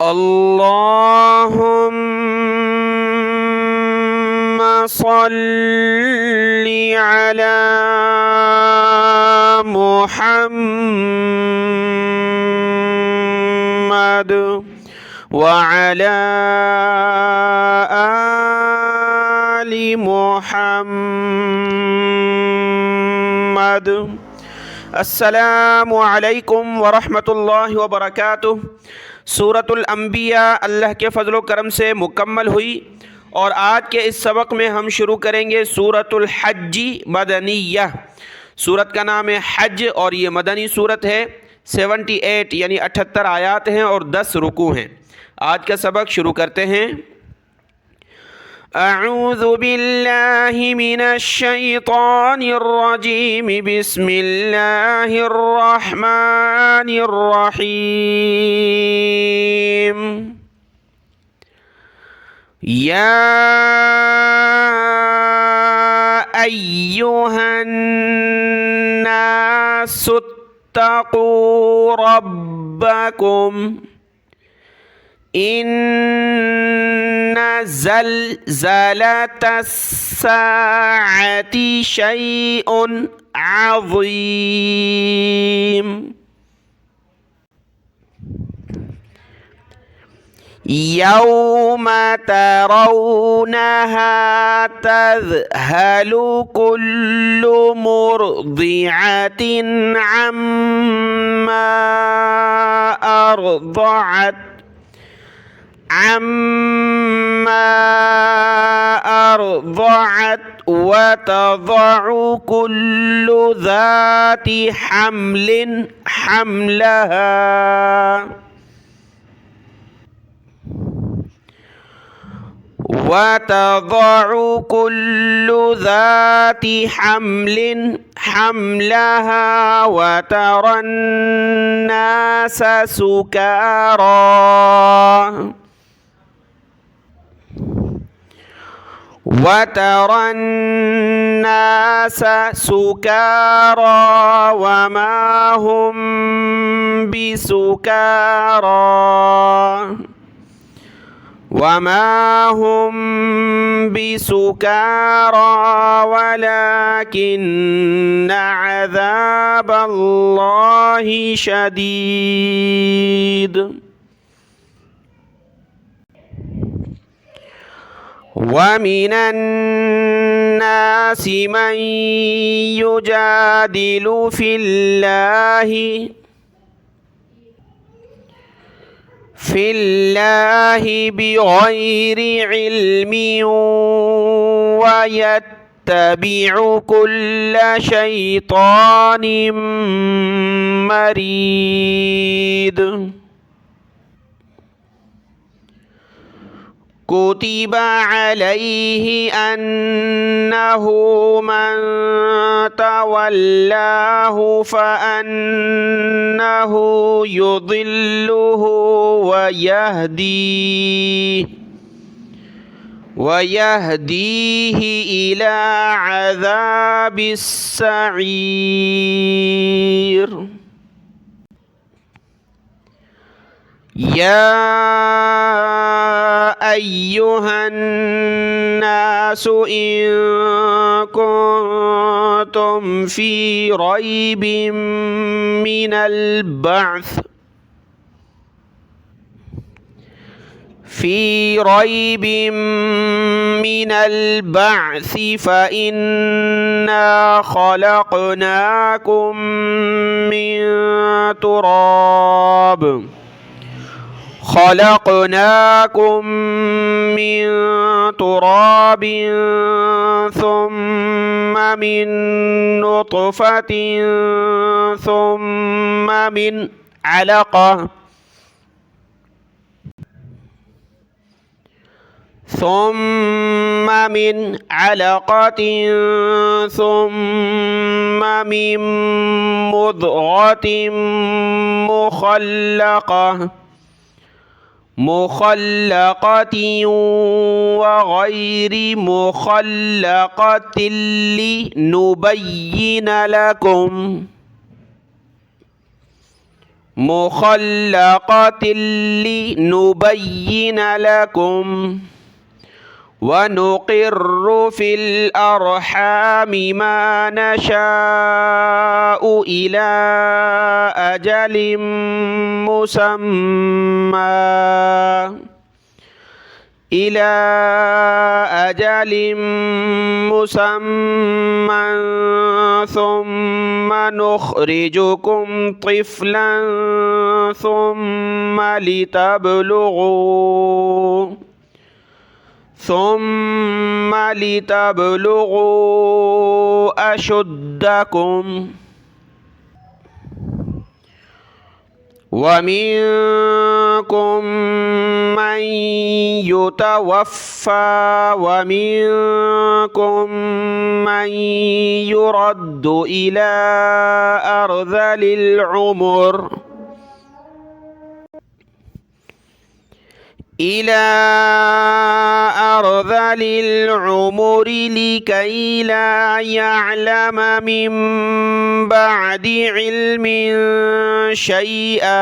اللهم صل على محمد وعلى آل محمد। अस्सलामु अलैकुम वरहमतुल्लाहि वबरकातुह। सूरतुल अंबिया अल्लाह के फ़ज़्ल व करम से मुकम्मल हुई और आज के इस सबक में हम शुरू करेंगे सूरतुल हज्जी मदनिया। सूरत का नाम है हज और ये मदनी सूरत है। 78 यानी 78 आयात हैं और 10 रुकू हैं। आज का सबक शुरू करते हैं। अऊज़ु बिल्लाहि मिनश शैतानिर रजीम, बिस्मिल्लाहिर रहमानिर रहीम। या अय्युहन नासुत्तक़ू रब्बकुम इन्न ज़लज़लतस्साअति शैउन अज़ीम। यौम तरौनहा तज़हलु कुल्लु मुर्दिअतिन अम्मा अरज़अत वतज़अु कुल्लु ज़ाति हम्लिन हम्लहा वतज़अु कुल्लु ज़ाति हम्लिन हम्लहा वतरन नास सुकारा वमा हुम बिसुकारा वलाकिन्न अज़ाबल्लाहि शदीद। वमिनन नासि मन युजादिलु फिल्लाहि बिगैरि इल्मिन वयत्तबिउ कुल्ल शैतानिन मरीद। कुतिबा अलैहि अन्नहु मन तवल्लाहु फअन्नहु युदिल्लुहु वयहदीहि इला अज़ाबिस सईर। या अय्युहन नासु इन कुन्तुम फी रैबिम मिनल बअस फ़इन्ना ख़लक़नाकुम मिन तुराब थुम्मा मिन नुत्फ़तिन थुम्मा मिन अलक़ह थुम्मा मिन मुद्ग़तिन मुख़ल्लक़तिन व गैरि मुख़ल्लक़तिन लिनुबय्यिन लकुम مخلقة لنبين لكم ونقر في الأرحام ما نشاء إلى أجل مسمى ثم نخرجكم طفلا ثم لتبلغوا أشدكم ومنكم من يتوفى ومنكم من يرد إلى أرذل العمر لكي لا يعلم من بعد علم شيئا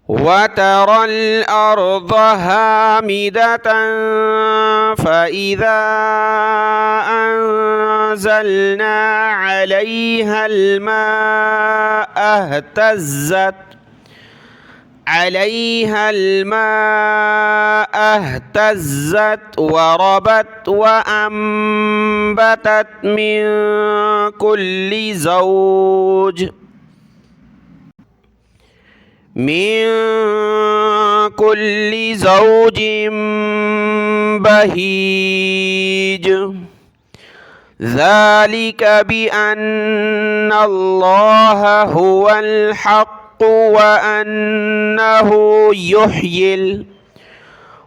وترى الأرض هامدة فإذا أنزلنا عليها الماء اهتزت وربت وأنبتت من كل زوج بهيج ذلك بأن الله هو الحق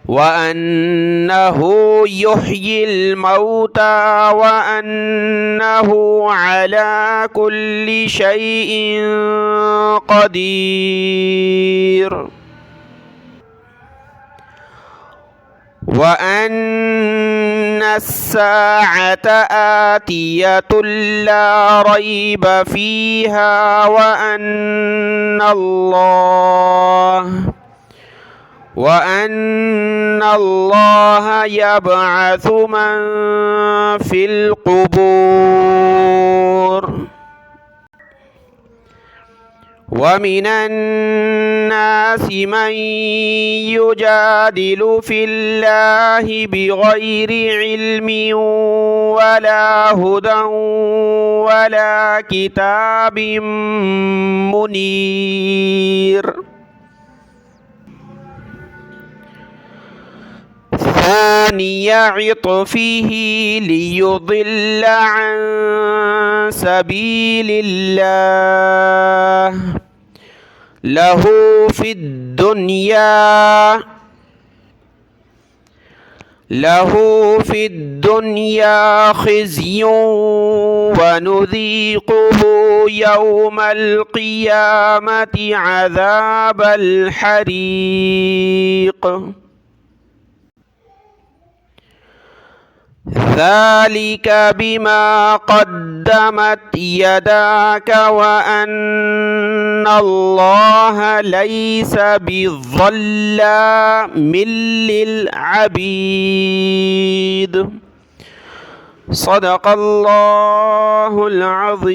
وأنه يحيي الموتى وأنه على كل شيء قدير وأن الساعة آتية لا ريب فيها وأن الله يبعث من في القبور ومن الناس من يجادل في الله بغير علم ولا هدى ولا كتاب منير ثاني عطفه ليضل عن سبيل الله له في الدنيا خزي ونذيقه يوم القيامة عذاب الحريق ذلك بما قدمت يداك وأن الله ليس بظلام للعبيد صدق الله العظيم.